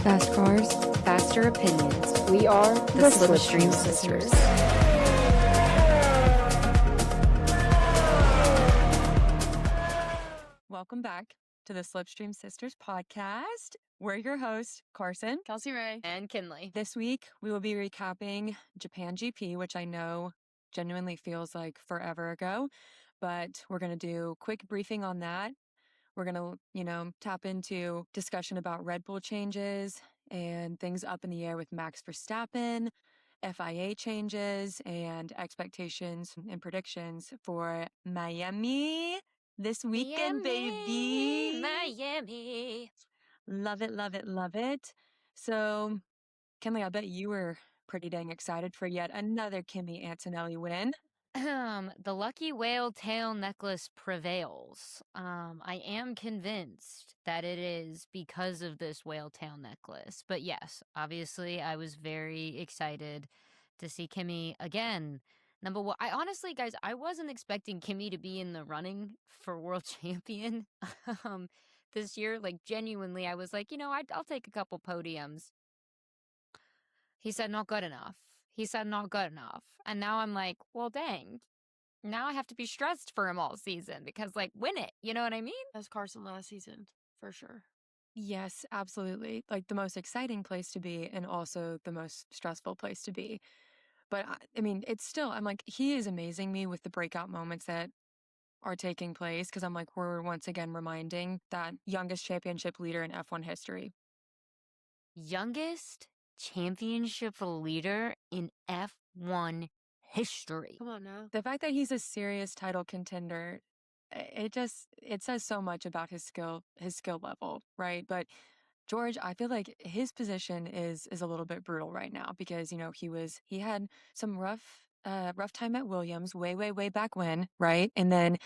Fast cars, faster opinions. we are The Slipstream Sisters. Welcome back to the Slipstream Sisters podcast. We're your hosts, Carson, Kelsey Ray, And Kinley. This week, we will be recapping Japan GP, which I know genuinely feels like forever ago, but we're going to do a quick briefing on that. We're going to, tap into discussion about Red Bull changes and things up in the air with Max Verstappen, FIA changes, and expectations and predictions for Miami this weekend, baby. Miami. Love it, love it, love it. So, Kimmy, I bet you were pretty dang excited for yet another Kimmy Antonelli win. The lucky whale tail necklace prevails. I am convinced that it is because of this whale tail necklace. But yes, obviously, I was very excited to see Kimmy again. Number one, I honestly, guys, I wasn't expecting Kimmy to be in the running for world champion this year. Like, genuinely, I was like, I'll take a couple podiums. He said, not good enough. He said, not good enough. And now I'm like, well, dang. Now I have to be stressed for him all season because, like, win it. You know what I mean? as Carson last season, for sure. Yes, absolutely. Like the most exciting place to be and also the most stressful place to be. But I mean, it's still, I'm like, he is amazing me with the breakout moments that are taking place because I'm like, we're once again reminding that youngest championship leader in F1 history. Youngest championship leader in F1 history. Come on now. The fact that he's a serious title contender, it says so much about his skill level, right? But George, I feel like his position is a little bit brutal right now because, he had some rough time at Williams way back when, right? And then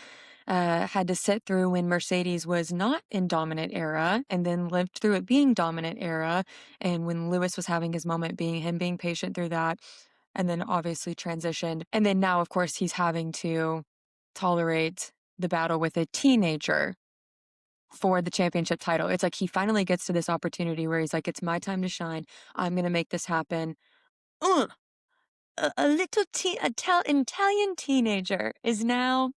had to sit through when Mercedes was not in dominant era and then lived through it being dominant era. And when Lewis was having his moment, being patient through that, and then obviously transitioned. And then now, of course, he's having to tolerate the battle with a teenager for the championship title. It's like he finally gets to this opportunity where he's like, it's my time to shine. I'm going to make this happen. A little Italian teenager is now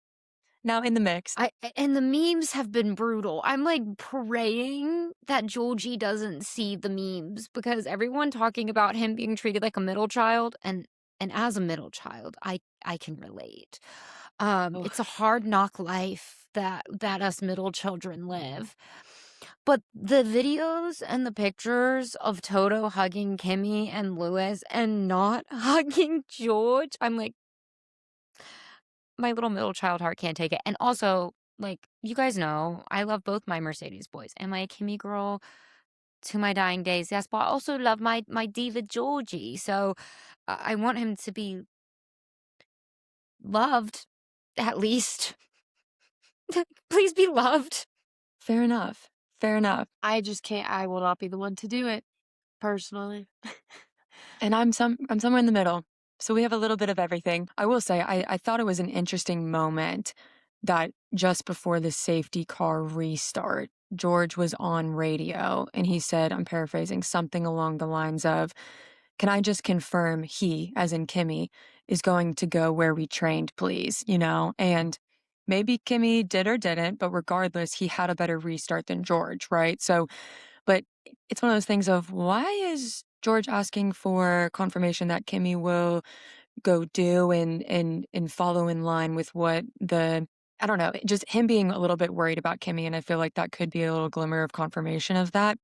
in the mix. And the memes have been brutal. I'm like praying that Georgie doesn't see the memes because everyone talking about him being treated like a middle child, and as a middle child, I can relate. It's a hard knock life that us middle children live. But the videos and the pictures of Toto hugging Kimmy and Lewis and not hugging George, I'm like, my little middle child heart can't take it. And also, like, you guys know, I love both my Mercedes boys. Am I a Kimmy girl to my dying days? Yes, but I also love my diva Georgie. So I want him to be loved, at least. Please be loved. Fair enough. I just can't. I will not be the one to do it, personally. And I'm somewhere in the middle. So we have a little bit of everything. I will say, I thought it was an interesting moment that just before the safety car restart, George was on radio and he said, I'm paraphrasing, something along the lines of, can I just confirm he, as in Kimmy, is going to go where we trained, please? And maybe Kimmy did or didn't, but regardless, he had a better restart than George, right? So, but it's one of those things of why is George asking for confirmation that Kimmy will go do and follow in line with what I don't know, just him being a little bit worried about Kimmy. And I feel like that could be a little glimmer of confirmation of that.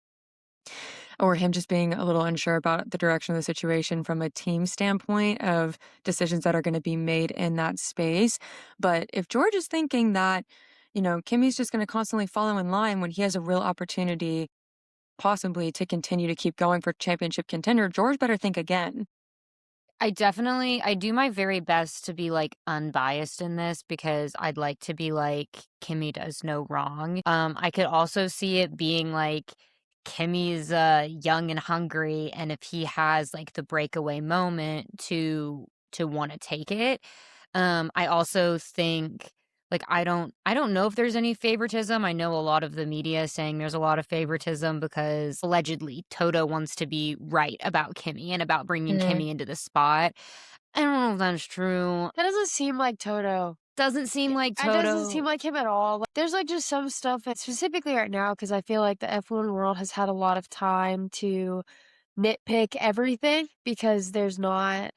Or him just being a little unsure about the direction of the situation from a team standpoint of decisions that are going to be made in that space. But if George is thinking that, Kimmy's just going to constantly follow in line when he has a real opportunity possibly to continue to keep going for championship contender, George better think again. I do my very best to be, like, unbiased in this because I'd like to be like, Kimmy does no wrong. I could also see it being like, Kimmy's young and hungry, and if he has, like, the breakaway moment to want to take it. I also think Like, I don't know if there's any favoritism. I know a lot of the media is saying there's a lot of favoritism because allegedly Toto wants to be right about Kimmy and about bringing Mhm. Kimmy into the spot. I don't know if that's true. That doesn't seem like Toto. Doesn't seem like It doesn't seem Toto. like him at all. Like, there's like just some stuff that specifically right now, because I feel like the F1 world has had a lot of time to nitpick everything because there's not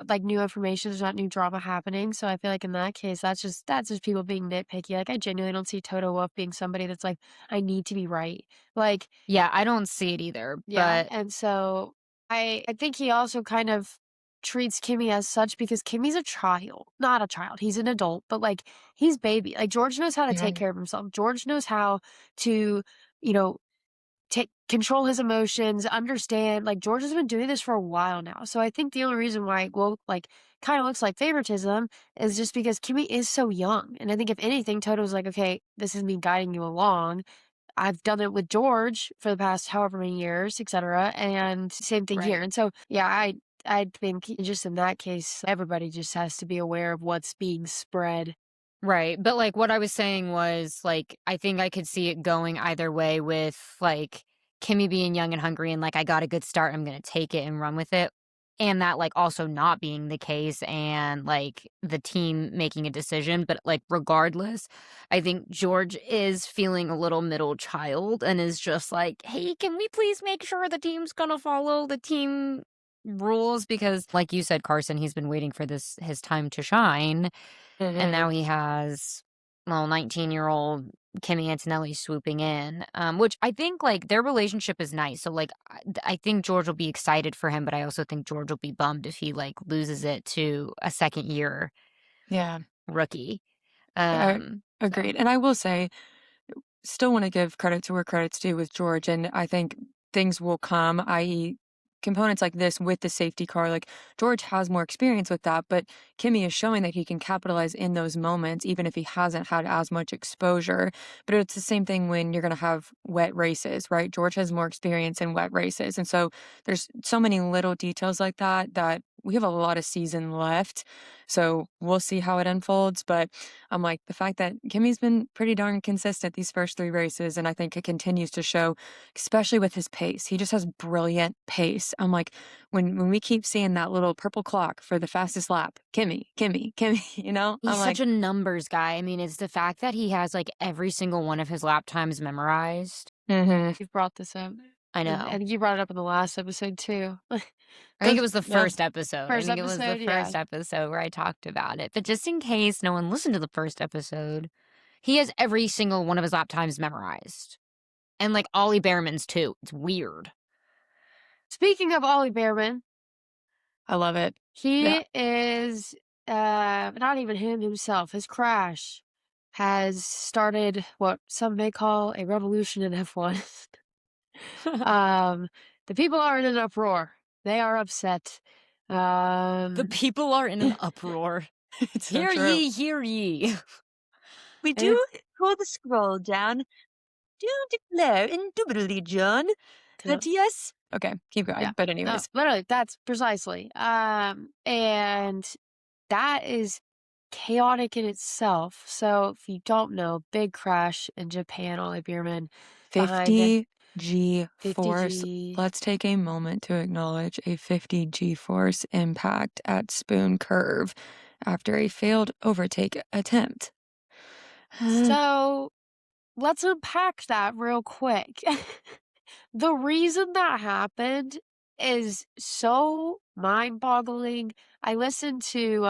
like new information, there's not new drama happening. So I feel like in that case, that's just people being nitpicky. Like I genuinely don't see Toto Wolff being somebody that's like, I need to be right. Like, Yeah, I don't see it either, yeah. but And so I think he also kind of treats Kimmy as such because Kimmy's a child. Not a child. He's an adult, but like he's baby. Like George knows how to take Yeah. care of himself. George knows how to, you know, take control his emotions, understand. Like George has been doing this for a while now. So I think the only reason why like kind of looks like favoritism is just because Kimmy is so young. And I think if anything, Toto's like, okay, this is me guiding you along. I've done it with George for the past however many years, etc. And same thing here. right. And so yeah, I think just in that case, everybody just has to be aware of what's being spread. Right, but, like, what I was saying was, like, I think I could see it going either way with, like, Kimmy being young and hungry and, like, "I got a good start, I'm gonna take it and run with it," and that, like, also not being the case and, like, the team making a decision, but, like, regardless, I think George is feeling a little middle child and is just like, "Hey, can we please make sure the team's gonna follow the team rules?" Because, like you said, Carson, he's been waiting for this his time to shine, and Hmm. now he has, well, 19-year-old Kimmy Antonelli swooping in, which I think, like, their relationship is nice. So, like, I think George will be excited for him, but I also think George will be bummed if he, like, loses it to a second-year Yeah. rookie. Yeah, So agreed. And I will say, still want to give credit to where credit's due with George. And I think things will come, i.e., components like this with the safety car. Like George has more experience with that, but Kimmy is showing that he can capitalize in those moments, even if he hasn't had as much exposure. But it's the same thing when you're going to have wet races, right? George has more experience in wet races. And so there's so many little details like that that we have a lot of season left. So we'll see how it unfolds. But I'm like, the fact that Kimmy's been pretty darn consistent these first 3 races, and I think it continues to show, especially with his pace. He just has brilliant pace. I'm like, when we keep seeing that little purple clock for the fastest lap, Kimmy, Kimmy, Kimmy, I'm he's such like, a numbers guy. I mean, it's the fact that he has, like, every single one of his lap times memorized. mm-hmm. You've brought this up. I And I know. think you brought it up in the last episode too. I think it was the Yeah. first episode. I First think it was the episode, yeah. first episode where I talked about it. But just in case no one listened to the first episode, he has every single one of his lap times memorized. And, like, Ollie Bearman's too. It's weird. Speaking of Ollie Bearman, I love it. Yeah. he is not even him himself. His crash has started what some may call a revolution in F1. um the people are in an uproar. They are upset. The Um people are in an uproar. It's so Hear true. ye, hear ye. We it, do pull the scroll down. Do declare indubitably, John, that yes. Okay, keep yeah. going. But No, anyways, literally, that's precisely. And that is chaotic in itself. So if you don't know, big crash in Japan, Ollie Beerman behind 50 G force. 50G. Let's take a moment to acknowledge a 50 G force impact at Spoon Curve after a failed overtake attempt. So let's unpack that real quick. The reason that happened is so mind-boggling. I listened to,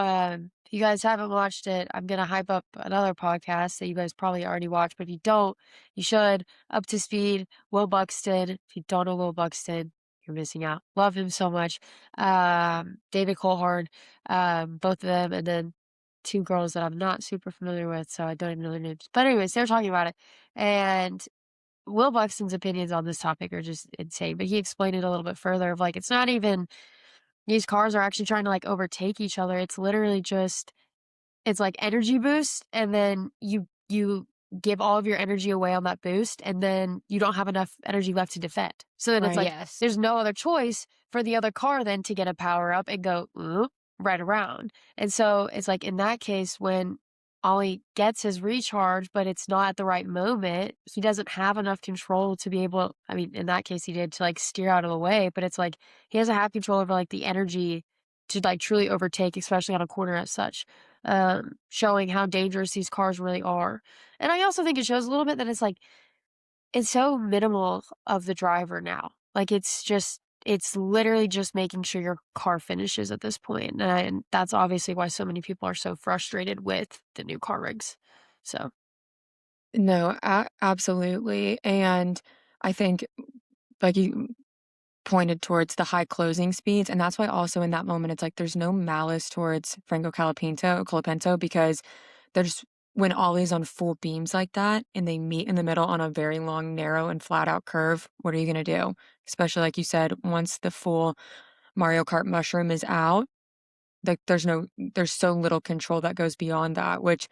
if you guys haven't watched it, I'm gonna hype up another podcast that you guys probably already watched, but if you don't, you should. Up to Speed, Will Buxton. If you don't know Will Buxton, you're missing out. Love him so much. David Coulthard, both of them, and then 2 girls that I'm not super familiar with, so I don't even know their names. But anyways, they were talking about it, and Will Buxton's opinions on this topic are just insane, but he explained it a little bit further of like, it's not even these cars are actually trying to like overtake each other. It's literally just, it's like energy boost. And then you give all of your energy away on that boost. And then you don't have enough energy left to defend. So then it's Right. like, Yes. there's no other choice for the other car then to get a power up and go right around. And so it's like in that case, when Ollie gets his recharge, but it's not at the right moment. He doesn't have enough control to be able, I mean, in that case, he did to like steer out of the way, but it's like he doesn't have control over like the energy to like truly overtake, especially on a corner as such, showing how dangerous these cars really are. And I also think it shows a little bit that it's so minimal of the driver now. Like it's literally just making sure your car finishes at this point. And that's obviously why so many people are so frustrated with the new car rigs. So, No, absolutely. And I think, like you pointed towards the high closing speeds, and that's why also in that moment, it's like there's no malice towards Franco Colapinto because there's when Ollie's on full beams like that and they meet in the middle on a very long, narrow, and flat out curve, what are you gonna do? Especially like you said, once the full Mario Kart mushroom is out, like there's so little control that goes beyond that, which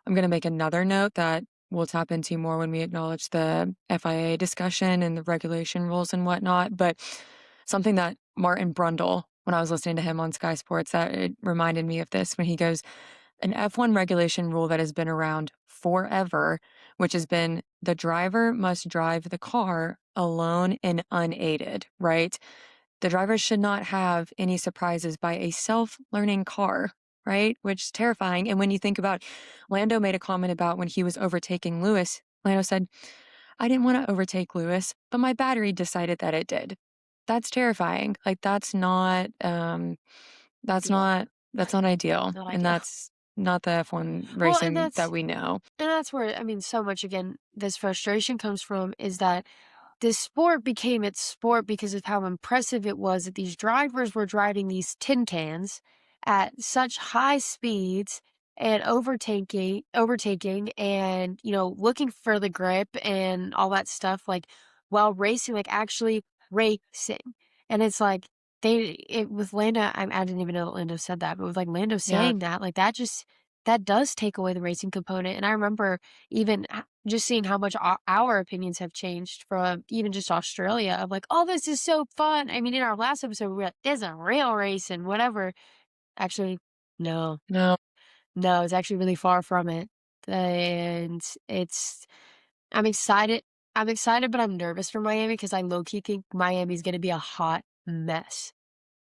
I'm gonna make another note that we'll tap into more when we acknowledge the FIA discussion and the regulation rules and whatnot. But something that Martin Brundle, when I was listening to him on Sky Sports, that it reminded me of this when he goes, an F1 regulation rule that has been around forever, which has been the driver must drive the car alone and unaided, right? The driver should not have any surprises by a self-learning car, right? Which is terrifying. And when you think about, Lando made a comment about when he was overtaking Lewis, Lando said, I didn't want to overtake Lewis, but my battery decided that it did. That's terrifying. Like that's yeah, not that's not ideal. not And ideal. that's not the F1 Well, and racing that we know. that's where I mean so much again this frustration comes from is that this sport became its sport because of how impressive it was that these drivers were driving these tin cans at such high speeds and overtaking and looking for the grip and all that stuff like while racing, like actually racing. And it's like with Lando, I didn't even know that Lando said that, but with like Lando Yeah. saying that, like that does take away the racing component. And I remember even just seeing how much our opinions have changed from even just Australia of like, oh, this is so fun. I mean, in our last episode, we were like, this is a real race and whatever. Actually, no, No. no, it's actually really far from it. And I'm excited. I'm excited, but I'm nervous for Miami because I low key think Miami's going to be a hot mess.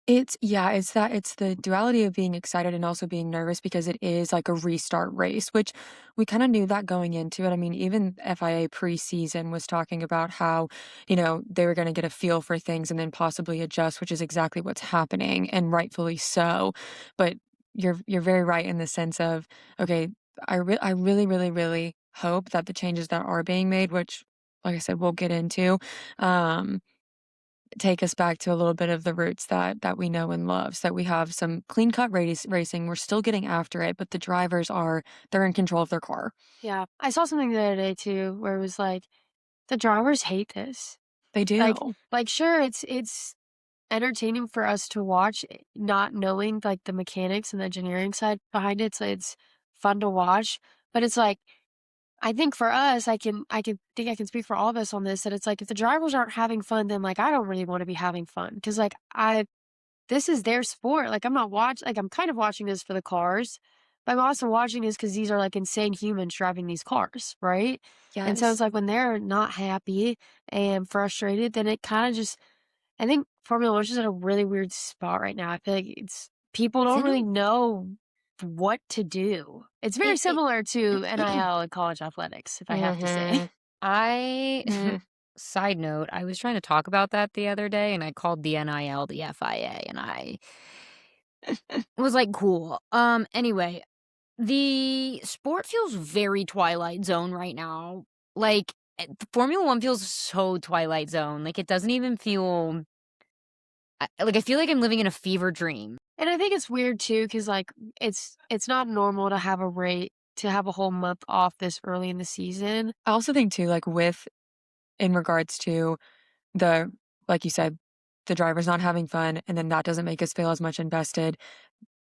It's the duality of being excited and also being nervous because it is like a restart race, which we kind of knew that going into it. I mean, even FIA preseason was talking about how, they were going to get a feel for things and then possibly adjust, which is exactly what's happening, and rightfully so. But you're very right in the sense of, okay, I really, really, really hope that the changes that are being made, which, like I said, we'll get into, um, take us back to a little bit of the roots that we know and love. So we have some clean cut racing. We're still getting after it, but the drivers they're in control of their car. Yeah. I saw something the other day too where it was like, the drivers hate this. They Like, do. sure, it's entertaining for us to watch, not knowing like the mechanics and the engineering side behind it. So it's fun to watch, but it's like I think for us, I can speak for all of us on this that it's like if the drivers aren't having fun, then like I don't really want to be having fun because like this is their sport. Like I'm kind of watching this for the cars, but I'm also watching this because these are like insane humans driving these cars, right? And so it's Yes. like when they're not happy and frustrated, then it kind of just I think Formula One's just in a really weird spot right now. I feel like it's people It's don't in a really know what to do. It's very it similar to NIL and college athletics, if I have to say. Mhm. I Mm. side note, I was trying to talk about that the other day and I called the NIL the FIA and I was like, cool. Anyway, the sport feels very Twilight Zone right now. Like Formula 1 feels so Twilight Zone. Like it doesn't even feel I feel like I'm living in a fever dream. And I think it's weird too, because like it's not normal to have to have a whole month off this early in the season. I also think too, like in regards to the like you said, the drivers not having fun, and then that doesn't make us feel as much invested.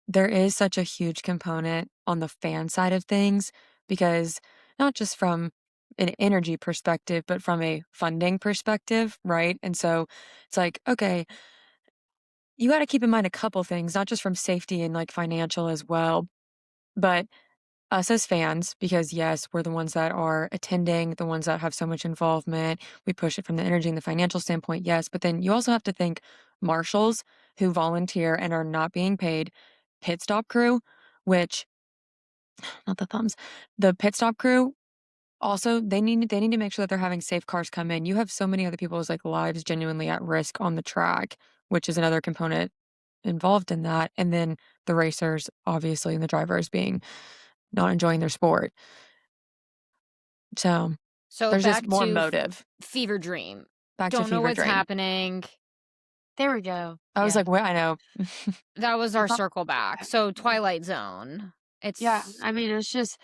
There is such a huge component on the fan side of things because not just from an energy perspective, but from a funding perspective, right? And so it's like, okay, you got to keep in mind a couple things, not just from safety and like financial as well, but us as fans, because yes, we're the ones that are attending, the ones that have so much involvement. We push it from the energy and the financial standpoint, yes. But then you also have to think marshals who volunteer and are not being paid, pit stop crew, which, not the thumbs, the pit stop crew. Also, they need to make sure that they're having safe cars come in. You have so many other people's like lives genuinely at risk on the track, which is another component involved in that. And then the racers, obviously, and the drivers being not enjoying their sport. So So there's just back more to motive. Fever Dream. Back to Don't know Fever what's Dream. happening. There we go. I was Yeah. like, wait, I know. That was our thought- circle back. So Twilight Zone. It's Yeah, I mean, it's just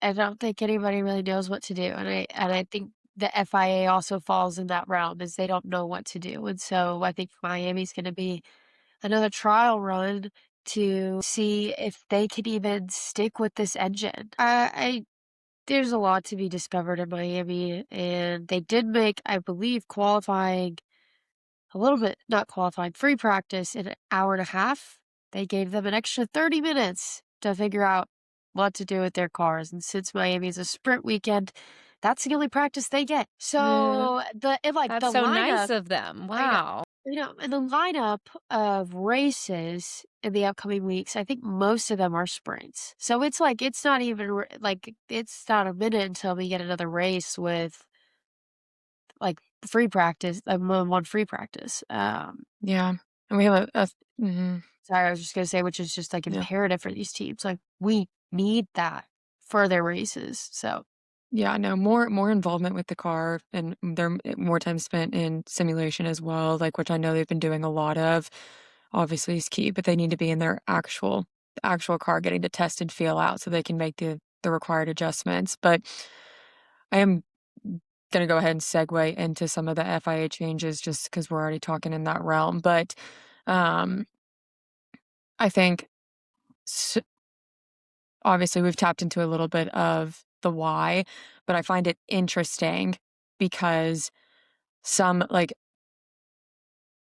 I don't think anybody really knows what to do, and I think the FIA also falls in that realm, is they don't know what to do, and so I think Miami's going to be another trial run to see if they can even stick with this engine. There's a lot to be discovered in Miami, and they did make, I believe, qualifying a little bit, not qualifying, free practice in an hour and a half. They gave them an extra 30 minutes to figure out what to do with their cars. And since Miami is a sprint weekend, that's the only practice they get. So the that's so nice of them. I know. Wow. In the lineup of races in the upcoming weeks, I think most of them are sprints. So it's like, it's not even like, it's not a minute until we get another race with like free practice, one free practice. Yeah. And we have Sorry, I was just gonna say, which is just like Yeah. imperative for these teams. Like we need that for their races. So yeah, no, more involvement with the car, and there more time spent in simulation as well, like, which I know they've been doing a lot of, obviously is key, but they need to be in their actual car getting to test and feel out so they can make the required adjustments. But I am gonna go ahead and segue into some of the FIA changes just because we're already talking in that realm. But I think obviously we've tapped into a little bit of the why, but I find it interesting because some like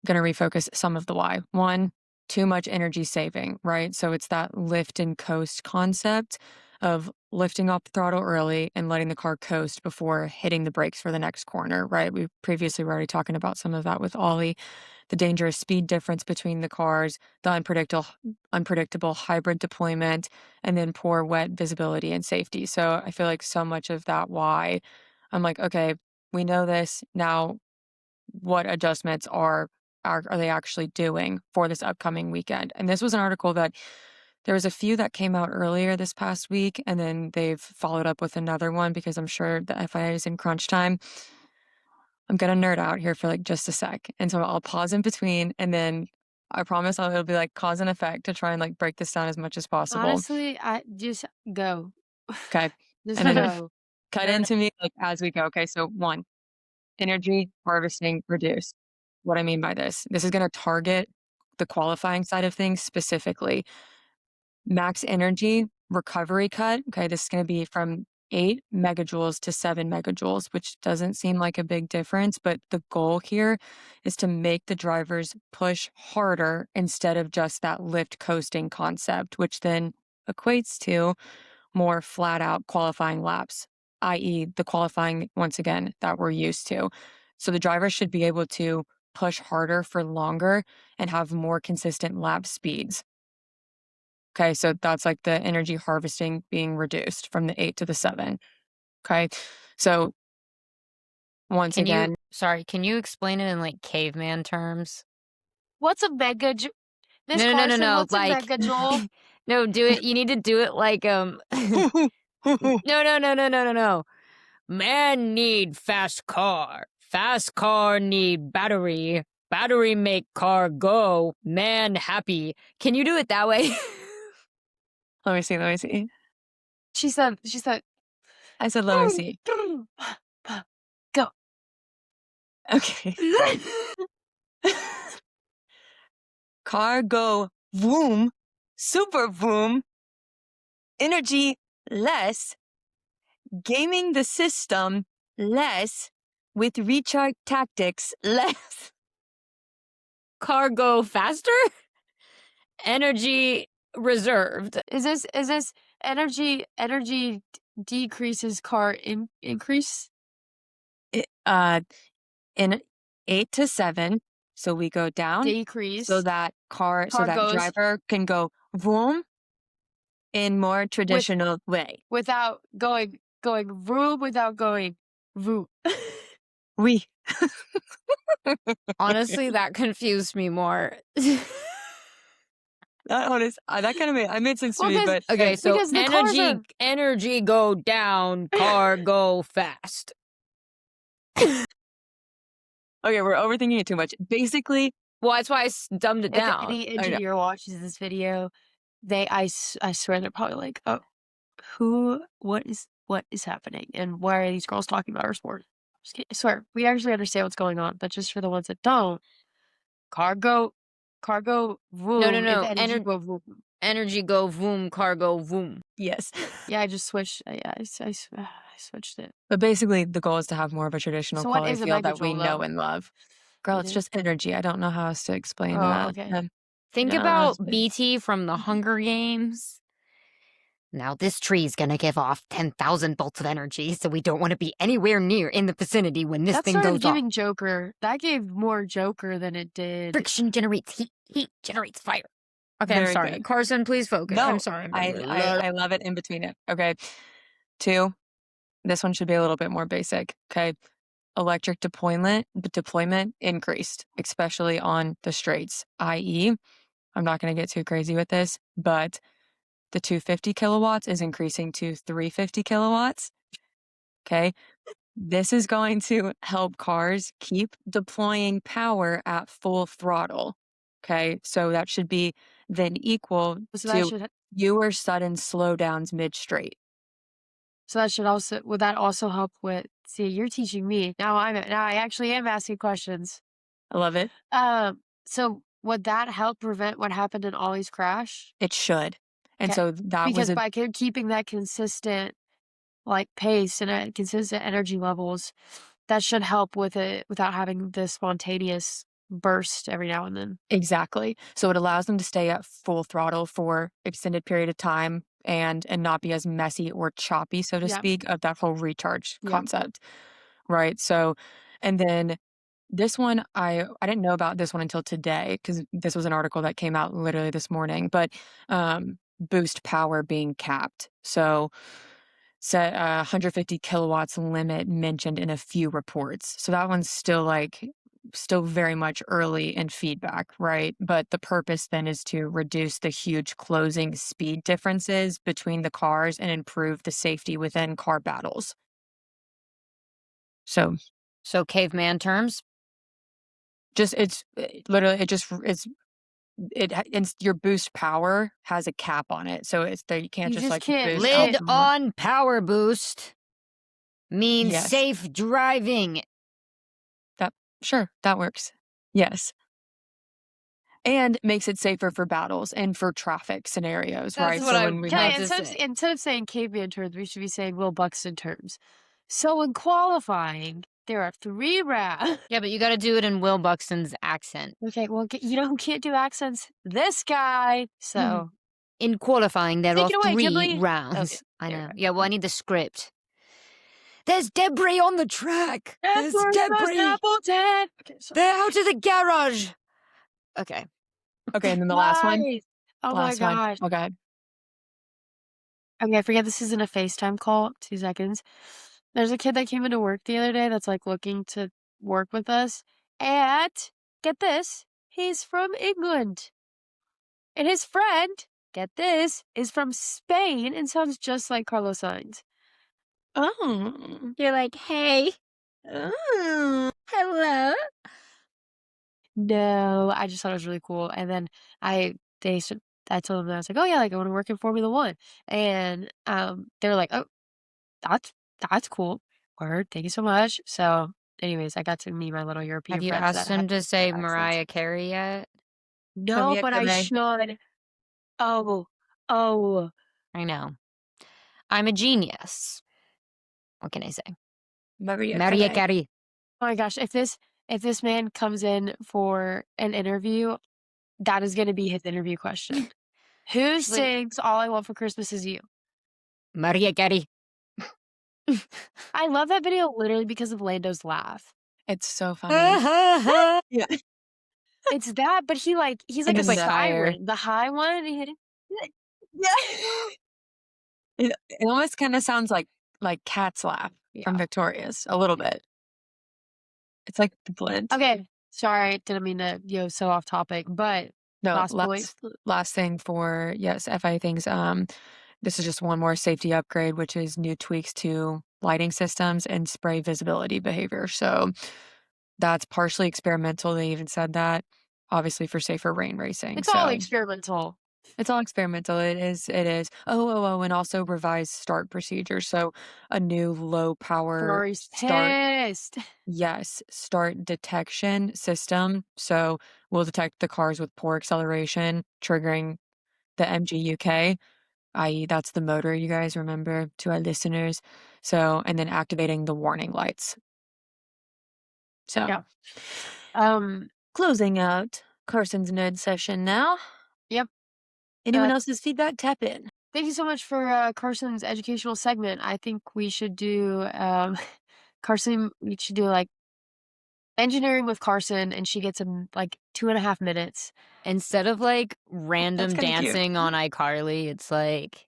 going to refocus some of the why. One, too much energy saving, right? So it's that lift and coast concept of lifting off the throttle early and letting the car coast before hitting the brakes for the next corner, right? We previously were already talking about some of that with OLLIE, the dangerous speed difference between the cars, the unpredictable hybrid deployment, and then poor wet visibility and safety. So I feel like so much of that why I'm like, okay, we know this. Now what adjustments are they actually doing for this upcoming weekend? And this was an article that there was a few that came out earlier this past week, and then they've followed up with another one because I'm sure the FIA is in crunch time. I'm gonna nerd out here for like just a sec, and so I'll pause in between, and then I promise it'll be like cause and effect to try and like break this down as much as possible. honestly, I just go. Okay, Just and then go. cut into me like as we go. Okay, so one, energy harvesting reduced. What I mean by this is going to target the qualifying side of things specifically. Max energy recovery cut. Okay, this is going to be from 8 megajoules to 7 megajoules, which doesn't seem like a big difference, but the goal here is to make the drivers push harder instead of just that lift coasting concept, which then equates to more flat out qualifying laps, i.e., the qualifying, once again, that we're used to. So the drivers should be able to push harder for longer and have more consistent lap speeds. Okay, so that's like the energy harvesting being reduced from the 8 to the 7. Okay, so once again, Can you explain it in like caveman terms? What's a megajoule? Miss No, Carson, what's a like megajoule? no, do it. You need to do it like no. Man need fast car. Fast car need battery. Battery make car go. Man happy. Can you do it that way? let me see. She said, I said, let me see. go. Okay. Car go vroom, super vroom, energy less, gaming the system less, with recharge tactics less. Car go faster? Energy reserved. Is this energy decreases car increase? In 8 to 7, so we go down Decrease. so that Car goes driver can go vroom in more with traditional way. without going vroom without going vroom. We Honestly, that confused me more. that kind of made sense to Well, me, 'cause but Okay, so because the cars are energy go down, car go fast. okay, we're overthinking it too much. Basically, Well, that's why I dumbed it if down. any I know. engineer watches this video, I swear they're probably like, "Oh, what is happening? And why are these girls talking about our sport?" Just kidding. I swear, we actually understand what's going on, but just for the ones that don't, cargo vroom is No. energy go vroom. Energy go voom, car go voom. yes. Yeah, I just switched. Yeah, I switched it. But basically, the goal is to have more of a traditional So what quality is a field that we megajoule, know though? and love. Girl, You it's know? just energy. I don't know how else to explain Oh, that. okay. Think No, about it's- BT from the Hunger Games. Now, this tree's gonna give off 10,000 volts of energy, so we don't want to be anywhere near in the vicinity when this That thing started goes off. giving Joker. That gave more Joker than it did. Friction generates heat, heat generates fire. Okay, I'm Very sorry. good. Carson, please focus. No, I'm sorry. I love it in between it. Okay. 2, this one should be a little bit more basic. Okay. Electric deployment increased, especially on the straights, i.e., I'm not going to get too crazy with this, but the 250 kilowatts is increasing to 350 kilowatts. Okay. This is going to help cars keep deploying power at full throttle. Okay. So that should be then equal So that to should fewer sudden slowdowns mid straight. also would that also help with? See, you're teaching me now. I actually am asking questions. I love it. So would that help prevent what happened in Ollie's crash? It should. And Okay. so that was Because by keeping that consistent like pace and consistent energy levels, that should help with it without having the spontaneous burst every now and then. exactly. So it allows them to stay at full throttle for extended period of time and not be as messy or choppy, so to Yeah. speak, of that whole recharge Yeah. concept. Right. So, and then this one, I didn't know about this one until today because this was an article that came out literally this morning, but boost power being capped. So set 150 kilowatts limit mentioned in a few reports. So that one's still very much early in feedback, right? But the purpose then is to reduce the huge closing speed differences between the cars and improve the safety within car battles. So caveman terms. it's your boost power has a cap on it, so it's that you can't You just just like can't- boost out Lid some more. on power boost means Yes. safe driving. Sure, that works. Yes. And makes it safer for battles and for traffic scenarios, That's right? what I when we meant have to say. Instead of saying caveman terms, we should be saying Will Buxton terms. So in qualifying, there are 3 rounds. Yeah, but you got to do it in Will Buxton's accent. Okay, well, you know who can't do accents? This guy. So In qualifying, there Take are it away, 3 Ghibli. rounds. I there know. we go. Yeah, well, I need the script. There's debris on the track. There's debris. Appleton. Okay, so They're out of the garage. Okay. Okay, and then the last one. Nice. Oh Last my one. gosh. Oh god. Okay, I forget this isn't a FaceTime call. 2 seconds. There's a kid that came into work the other day that's like looking to work with us. And get this, he's from England. And his friend, get this, is from Spain and sounds just like Carlos Sainz. Oh. You're like, hey, Oh. hello. No, I just thought it was really cool. And then I told them that I was like, oh yeah, like I want to work in Formula One. And they were like, oh, that's cool. Word, thank you so much. So anyways, I got to meet my little European Have you friends asked that him had to say accents. Mariah Carey yet? No, Maria but I Carey. should. Oh. I know. I'm a genius. What can I say? Maria Mariah Carey. Carey. Oh my gosh, if this man comes in for an interview, that is going to be his interview question. Who She's like, sings All I Want for Christmas Is You? Maria Carey. I love that video literally because of Lando's laugh. It's so funny. Yeah. It's that, but he's like And a then the siren. The high one, and he hit it. Yeah. It almost kinda sounds like Cat's laugh from Yeah. Victorious, a little bit. It's like the blend. Okay. Sorry, didn't mean to so off topic, but No, last point. last thing for, yes, FIA things, this is just one more safety upgrade, which is new tweaks to lighting systems and spray visibility behavior. So that's partially experimental. They even said that, obviously for safer rain racing. It's all So experimental. it's all experimental. It is. Oh, and also revised start procedure. So a new low power Ferrari's start. pissed. Yes, start detection system. So we'll detect the cars with poor acceleration, triggering the MGUK, i.e., that's the motor, you guys remember, to our listeners. So, and then activating the warning lights. So, Yeah. Closing out Carson's nerd session now. Yep. Anyone else's feedback? Tap in. Thank you so much for Carson's educational segment. I think we should do Carson. We should do like engineering with Carson, and she gets in like 2.5 minutes. Instead of like random kinda cute. dancing on iCarly, it's like,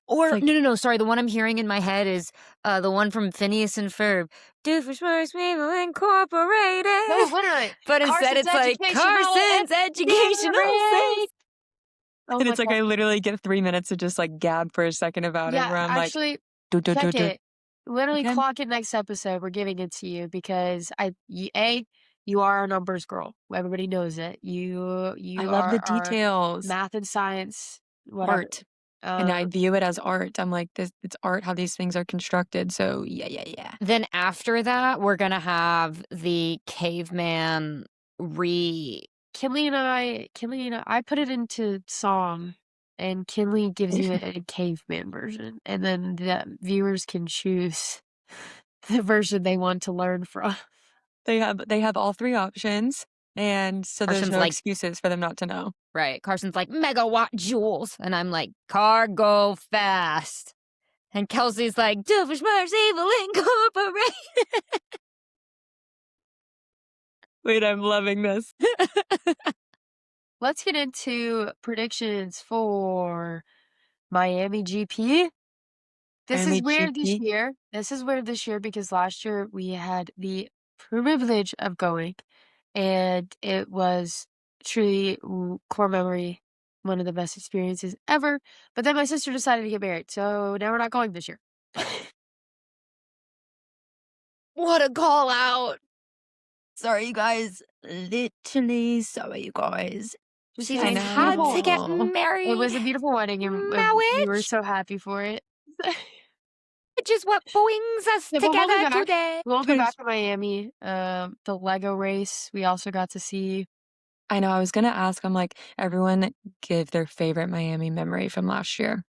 or like- no. Sorry, the one I'm hearing in my head is the one from Phineas and Ferb. Doofenshmirtz People Incorporated. No, literally. But instead, Carson's it's like educational Carson's educational. Segment. Oh and my it's like God. I literally get 3 minutes to just like gab for a second about it, Yeah, where I'm actually, like, do, do, do, check do. it. Literally Okay. clock it next episode. We're giving it to you because you are a numbers girl. Everybody knows it. You I love the are details. math and science, whatever. Art. And I view it as art. I'm like, it's art how these things are constructed. So yeah. Then after that, we're gonna have the caveman Kinley and I put it into song, and Kinley gives you it in a caveman version, and then the viewers can choose the version they want to learn from. They have all 3 options, and so there's Carson's no like- excuses for them not to know. Right. Carson's like, megawatt joules. And I'm like, car go fast. And Kelsey's like, Doofenshmirtz Evil Incorporated. Wait, I'm loving this. Let's get into predictions for Miami GP. This Miami is weird this GP? year. This is weird this year because last year we had the privilege of going, and it was truly core memory, one of the best experiences ever. But then my sister decided to get married, so now we're not going this year. What a call out. Sorry, you guys. Literally sorry, you guys. She I just had know. to get Aw. married. It was a beautiful wedding, and we were Marriage. so happy for it. Which is what brings us Yeah, but we'll be together back. today. We'll be back to Miami. The Lego race we also got to see. I know, I was gonna ask, I'm like, everyone give their favorite Miami memory from last year.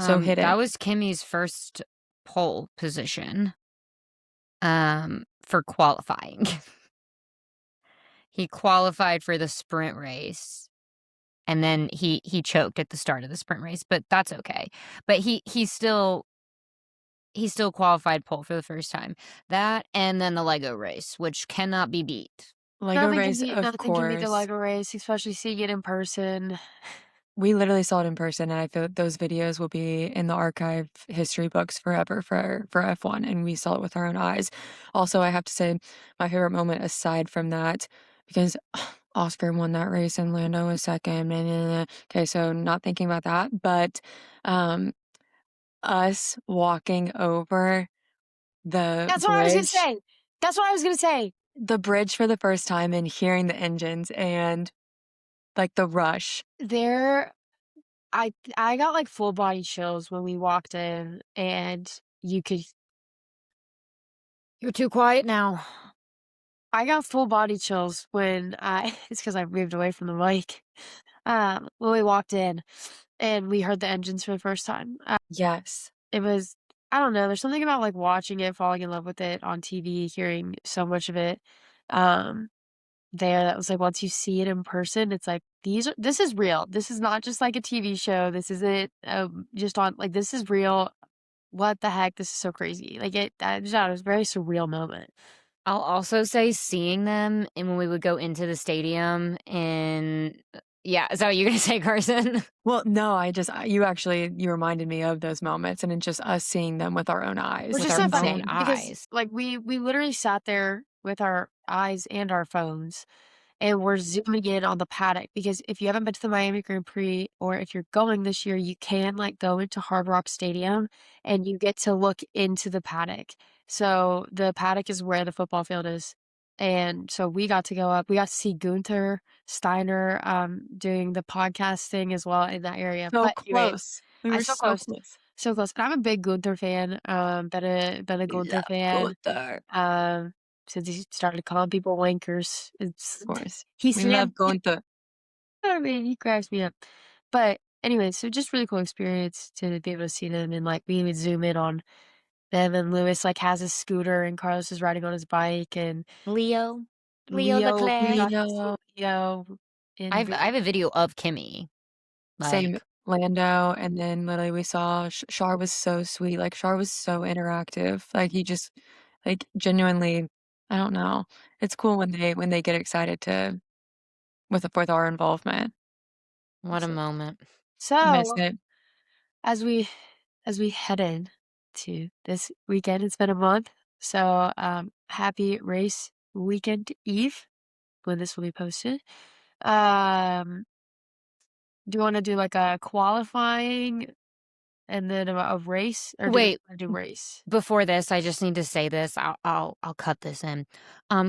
So hit That it. was Kimmy's first pole position for qualifying. He qualified for the sprint race, and then he choked at the start of the sprint race, but that's okay. But he still qualified pole for the first time. That and then the Lego race, which cannot be beat. Lego race, Nothing of can beat the course. Lego race, especially seeing it in person. We literally saw it in person, and I feel like those videos will be in the archive history books forever for F1, and we saw it with our own eyes. Also, I have to say, my favorite moment aside from that, because Oscar won that race and Lando was second. Okay, so not thinking about that, but us walking over the That's what I was gonna bridge, say. That's what I was gonna say. the bridge for the first time, and hearing the engines and like the rush. I got like full body chills when we walked in, and you could. You're too quiet now. I got full body chills when it's because I moved away from the mic. When we walked in, and we heard the engines for the first time. Yes. It was, I don't know, there's something about like watching it, falling in love with it on TV, hearing so much of it there that was like once you see it in person, it's like this is real. This is not just like a TV show. This isn't just on like this is real. What the heck? This is so crazy. Like it was a very surreal moment. I'll also say seeing them and when we would go into the stadium and yeah, is that what you're gonna say, Carson? Well, no, you reminded me of those moments and it's just us seeing them with our own eyes. Which With is our so funny own because eyes. like we literally sat there with our eyes and our phones and we're zooming in on the paddock because if you haven't been to the Miami Grand Prix or if you're going this year, you can like go into Hard Rock Stadium and you get to look into the paddock. So the paddock is where the football field is. And so we got to go up. We got to see Gunther Steiner doing the podcast thing as well in that area. So But anyways, close. We I'm were so so close. close. So close. And I'm a big Gunther fan. Been a Gunther Love fan. Gunther. Since he started calling people wankers. It's Of course. he We love slammed Gunther. I mean, he cracks me up. But anyway, so just really cool experience to be able to see them and like we would zoom in on them and Lewis like has his scooter and Carlos is riding on his bike and Leo Leo we Leclerc. got to see Leo I in have a video of Kimmy. Same Like Lando, and then literally we saw Shar was so sweet. Like Shar was so interactive. Like he just like genuinely, I don't know. It's cool when they get excited to with our involvement. what a so, moment. Miss so it. as we head in to this weekend, it's been a month. So happy race weekend eve when this will be posted. Do you want to do like a qualifying and then a race, or do you Wait, want to do race? before this, I just need to say this. I'll cut this in.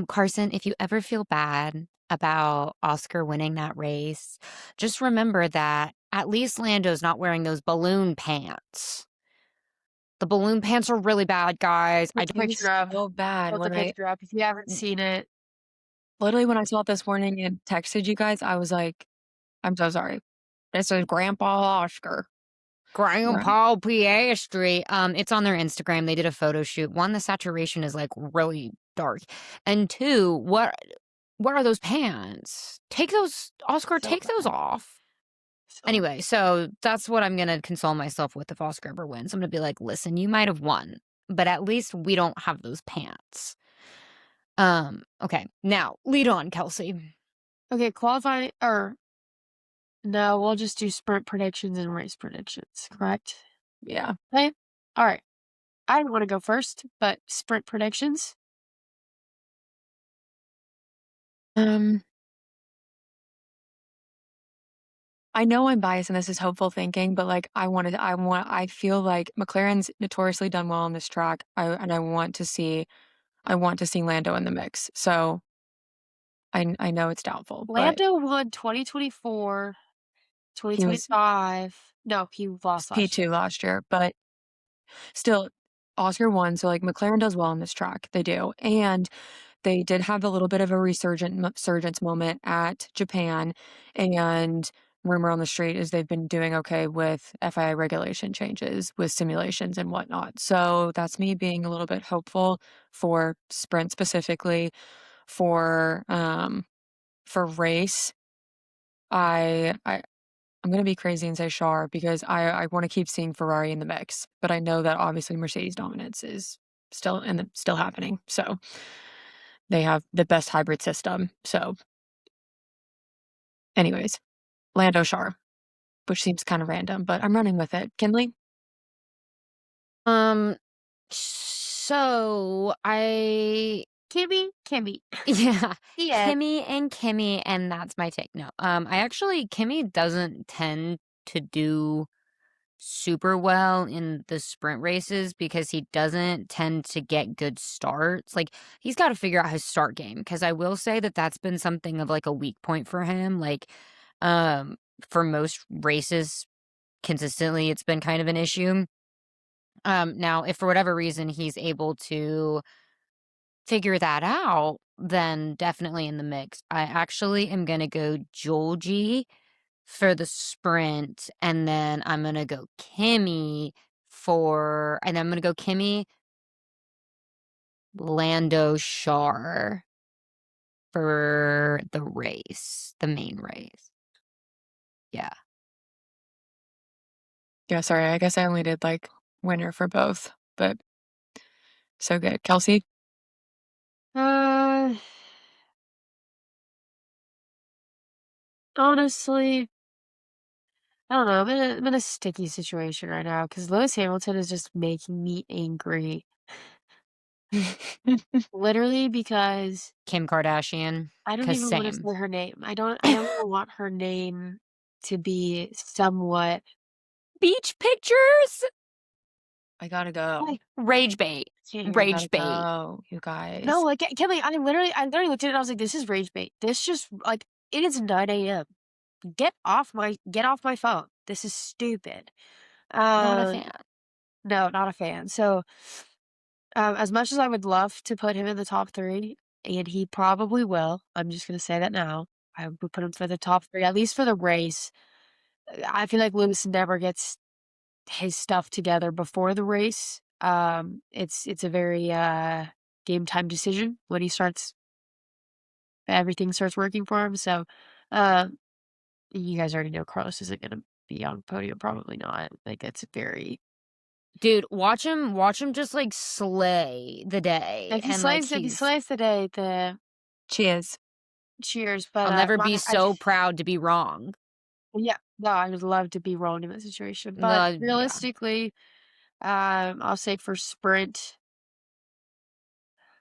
Carson, if you ever feel bad about Oscar winning that race, just remember that at least Lando's not wearing those balloon pants. The balloon pants are really bad, guys. I Put the don't. picture up. So bad Put the when I picture up if you haven't seen it. literally when I saw it this morning and texted you guys, I was like, I'm so sorry. This is Grandpa Oscar. Right. Grandpa Piastri. It's on their Instagram. They did a photo shoot. One, the saturation is like really dark, and two, what are those pants? Take those, Oscar. So Take those bad. off. So Anyway, so that's what I'm gonna console myself with if Oscar ever wins. I'm gonna be like, listen, you might have won, but at least we don't have those pants. Okay, now lead on, Kelsey. okay, qualifying or no, we'll just do sprint predictions and race predictions, correct? Yeah. Okay. All right. I want to go first, but sprint predictions. I know I'm biased and this is hopeful thinking, but like I feel like McLaren's notoriously done well on this track. I want to see Lando in the mix. So I know it's doubtful, but Lando won 2024, he was 2025. No, he lost last year. P2 last year, but still Oscar won. So like McLaren does well on this track. They do. And they did have a little bit of a resurgence moment at Japan, and rumor on the street is they've been doing okay with FIA regulation changes with simulations and whatnot. So that's me being a little bit hopeful for sprint specifically. For race, I'm gonna be crazy and say Char because I want to keep seeing Ferrari in the mix, but I know that obviously Mercedes dominance is still happening. So they have the best hybrid system. So, anyways, Lando Char, which seems kind of random, but I'm running with it. Kinley? So I Kimmy. yeah, Yeah. Kimmy, and that's my take. No, Kimmy doesn't tend to do super well in the sprint races because he doesn't tend to get good starts. Like he's got to figure out his start game because I will say that that's been something of like a weak point for him. Like, for most races consistently, it's been kind of an issue. Now if for whatever reason he's able to figure that out, then definitely in the mix. I actually am gonna go Joji for the sprint, and then I'm gonna go Kimmy Lando Char for the race, the main race. Yeah. Yeah, sorry, I guess I only did, like, winner for both, but so good. Kelsey? Uh, honestly, I don't know. I'm in a sticky situation right now because Lewis Hamilton is just making me angry. Literally because Kim Kardashian. I don't 'Cause even want to same. say her name. I don't even want her name to be somewhat Beach pictures? I gotta go. like Rage bait. I gotta Rage bait. go, you no, guys. like Kelly, I literally looked at it and I was like, this is rage bait. This just like it is 9 a.m. Get off my phone. This is stupid. Not a Uh fan. no, not a fan. So as much as I would love to put him in the top three, and he probably will, I'm just gonna say that now. I would put him for the top three, at least for the race. I feel like Lewis never gets his stuff together before the race. It's a very game time decision when he starts everything starts working for him. So you guys already know Carlos isn't gonna be on the podium, probably not. Like it's very Dude, watch him just, like, slay the day, and, like, if he slays the day, the Cheers. cheers. But I'll never be I so proud to be wrong. yeah, no, I would love to be wrong in that situation. But The yeah. realistically, I'll say for sprint,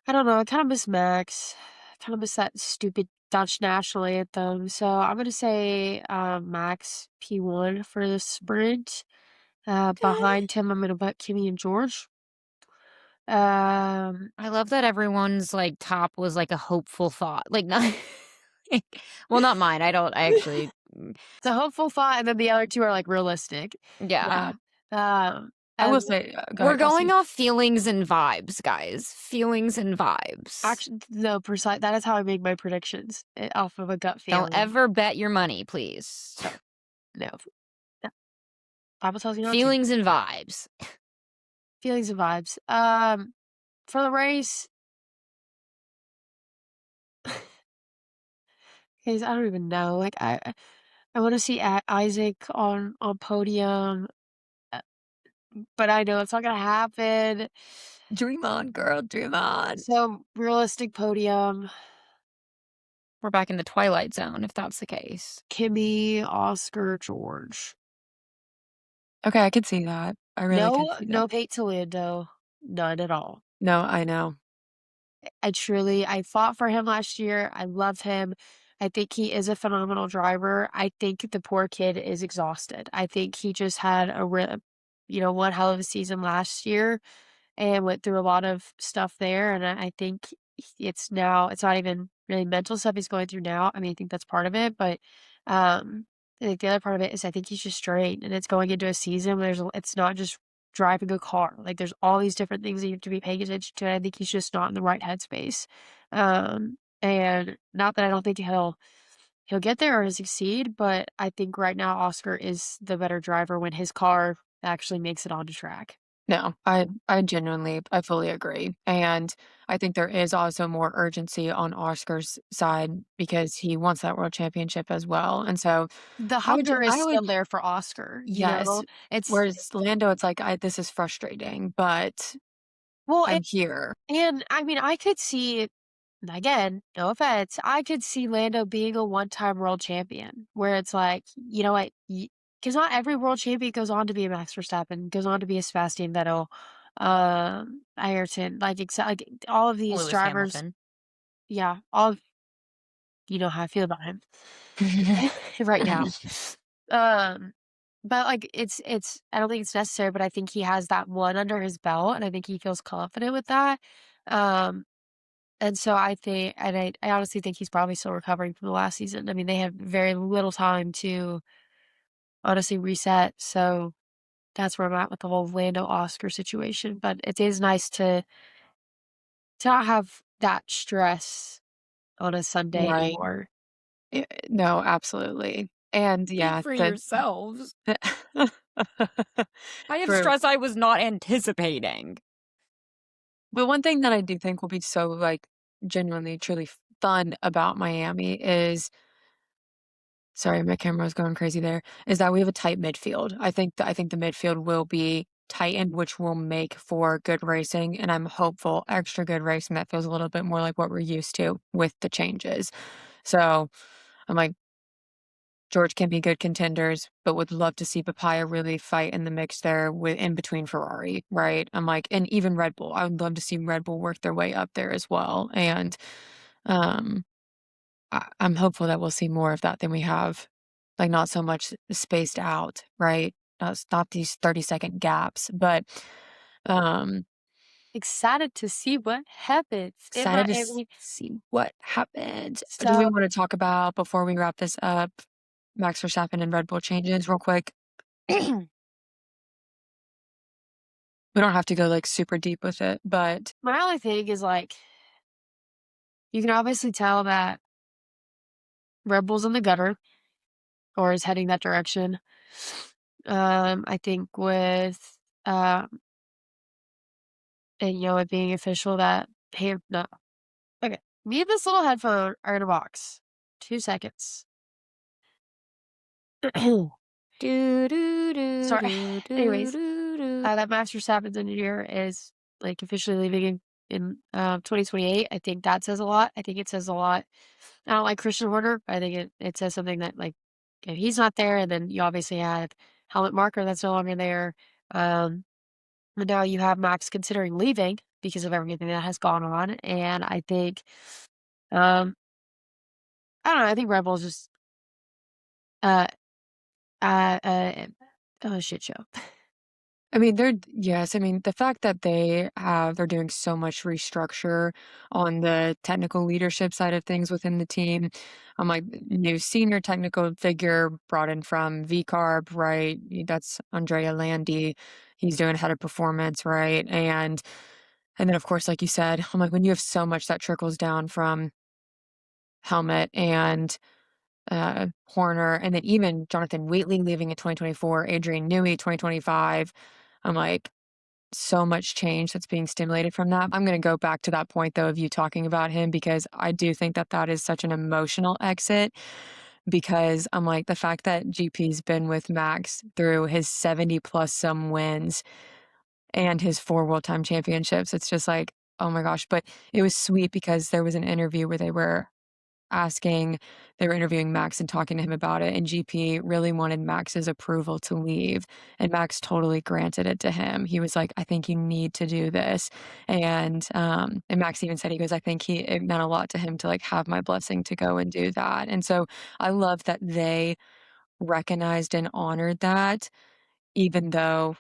I don't know, I kinda miss Max. I kinda miss that stupid Dutch national anthem. So I'm gonna say Max P1 for the sprint. Okay. Behind him, I'm gonna put Kimmy and George. Um, I love that everyone's, like, top was, like, a hopeful thought. Like, not well, not mine. I actually it's a hopeful thought, and then the other two are like realistic. yeah. Yeah, Um, I will and say go We're ahead, going Kelsey. off feelings and vibes, guys. Feelings and vibes. actually, no, precise. That is how I make my predictions off of a gut Don't feeling. ever bet your money, please. No, no. Bible tells you not to. Feelings and vibes. Feelings and vibes. For the race, guys, I don't even know. Like I want to see Isaac on podium, uh, but I know it's not gonna happen. Dream on, girl, dream on. So realistic podium: We're back in the twilight zone if that's the case. Kimmy, Oscar, George. Okay, I could see that. I really could No, see that. no hate to Lando, none at all. No, I know. I fought for him last year. I love him. I think he is a phenomenal driver. I think the poor kid is exhausted. I think he just had one hell of a season last year and went through a lot of stuff there. And I think it's not even really mental stuff he's going through now. I mean, I think that's part of it, but I think the other part of it is I think he's just strained, and it's going into a season where it's not just driving a car. Like there's all these different things that you have to be paying attention to. And I think he's just not in the right headspace. And not that I don't think he'll get there or succeed, but I think right now Oscar is the better driver when his car actually makes it onto track. No, I genuinely I fully agree, and I think there is also more urgency on Oscar's side because he wants that world championship as well, and so The I would hunger is I would still there for Oscar, yes, It's whereas Lando, it's like, this is frustrating, but well, I'm here. and I mean, I could see, again, no offense, I could see Lando being a one-time world champion where it's like, you know what? Because not every world champion goes on to be a Max Verstappen, goes on to be a Sebastian Vettel, Ayrton, like all of these Lewis drivers. Hamilton. Yeah, all of, you know how I feel about him right now. Um, but like I don't think it's necessary, but I think he has that one under his belt, and I think he feels confident with that. Um, And so I think, and I honestly think he's probably still recovering from the last season. I mean, they had very little time to honestly reset. So that's where I'm at with the whole Lando Oscar situation. But it is nice to not have that stress on a Sunday Right. anymore. No, absolutely, and Speak yeah, for the yourselves. I have True. stress I was not anticipating. But one thing that I do think will be so, like, genuinely, truly fun about Miami is sorry, my camera was going crazy there, is that we have a tight midfield. I think the midfield will be tightened, which will make for good racing, and I'm hopeful, extra good racing that feels a little bit more like what we're used to with the changes. So I'm like, George can be good contenders, but would love to see Papaya really fight in the mix there with in between Ferrari, right? I'm like, and even Red Bull. I would love to see Red Bull work their way up there as well. And um I'm hopeful that we'll see more of that than we have, like not so much spaced out, right? Not these 30-second gaps, but um Excited to see what happens in excited to Miami. see what happens. Do So we want to talk about, before we wrap this up, Max Verstappen and Red Bull changes real quick? We don't have to go like super deep with it, but my only thing is like, you can obviously tell that Red Bull's in the gutter or is heading that direction. I think with and it being official that no. Okay. Me and this little headphone are in a box. 2 seconds. Do, do, do, Sorry. do, do, Anyways, do, do. that Max Verstappen's engineer is like officially leaving in 2028. I think that says a lot. I think it says a lot. I don't like Christian Horner. I think it says something that, like, if he's not there, and then you obviously have Helmut Marko that's no longer there. And now you have Max considering leaving because of everything that has gone on. And I think, um, I don't know. I think Red Bull's just uh, uh, uh, a shit show. I mean, the fact that they're doing so much restructure on the technical leadership side of things within the team. I'm like, new senior technical figure brought in from VCarb, right? That's Andrea Landi. He's doing head of performance, right? And then of course, like you said, I'm like, when you have so much that trickles down from Helmet and Horner, and then even Jonathan Wheatley leaving in 2024, Adrian Newey 2025. I'm like, so much change that's being stimulated from that. I'm going to go back to that point though of you talking about him, because I do think that that is such an emotional exit, because I'm like, the fact that GP's been with Max through his 70 plus some wins and his 4 world time championships, it's just like, oh my gosh. But it was sweet because there was an interview where they were interviewing Max and talking to him about it, and GP really wanted Max's approval to leave, and Max totally granted it to him. He was like, I think you need to do this. And Max even said, he goes, I think it meant a lot to him to like have my blessing to go and do that. And so I love that they recognized and honored that, even though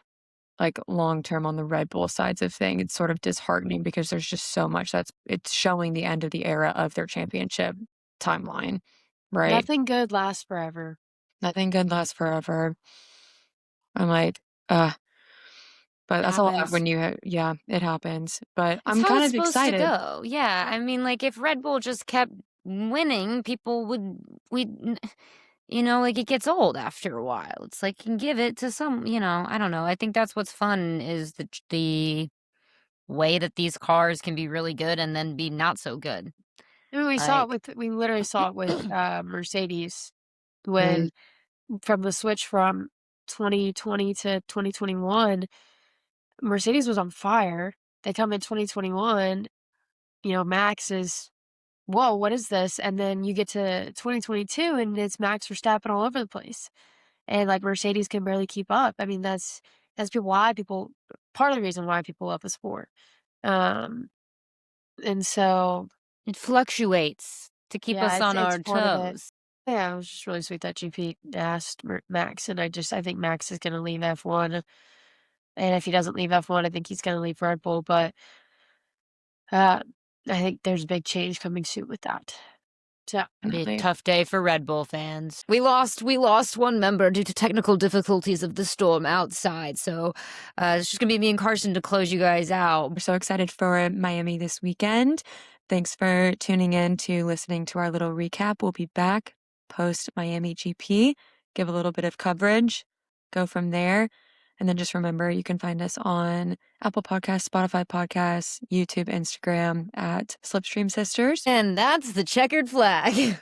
like long term on the Red Bull sides of things, it's sort of disheartening because there's just so much it's showing the end of the era of their championship timeline, right? Nothing good lasts forever. Nothing good lasts forever. I'm like, but that's a lot when you yeah, it happens. But That's I'm how kind it's of supposed excited. to go. Yeah, I mean, like, if Red Bull just kept winning, like, it gets old after a while. It's like, you can give it to some, I don't know. I think that's what's fun, is the way that these cars can be really good and then be not so good. I mean, we literally saw it with Mercedes when from the switch from 2020 to 2021, Mercedes was on fire. They come in 2021, Max is, whoa, what is this? And then you get to 2022 and it's Max Verstappen all over the place. And like Mercedes can barely keep up. I mean, that's part of the reason why people love the sport. And so It fluctuates to keep us on it's our part of it. toes. Yeah, it was just really sweet that GP asked Max, and I think Max is gonna leave F1, and if he doesn't leave F1, I think he's gonna leave Red Bull, but, I think there's a big change coming soon with that. So Be a tough day for Red Bull fans. We lost one member due to technical difficulties of the storm outside, so it's just gonna be me and Carson to close you guys out. We're so excited for Miami this weekend. Thanks for tuning in to listening to our little recap. We'll be back post Miami GP, give a little bit of coverage, go from there. And then just remember, you can find us on Apple Podcasts, Spotify Podcasts, YouTube, Instagram at Slipstream Sisters. And that's the checkered flag.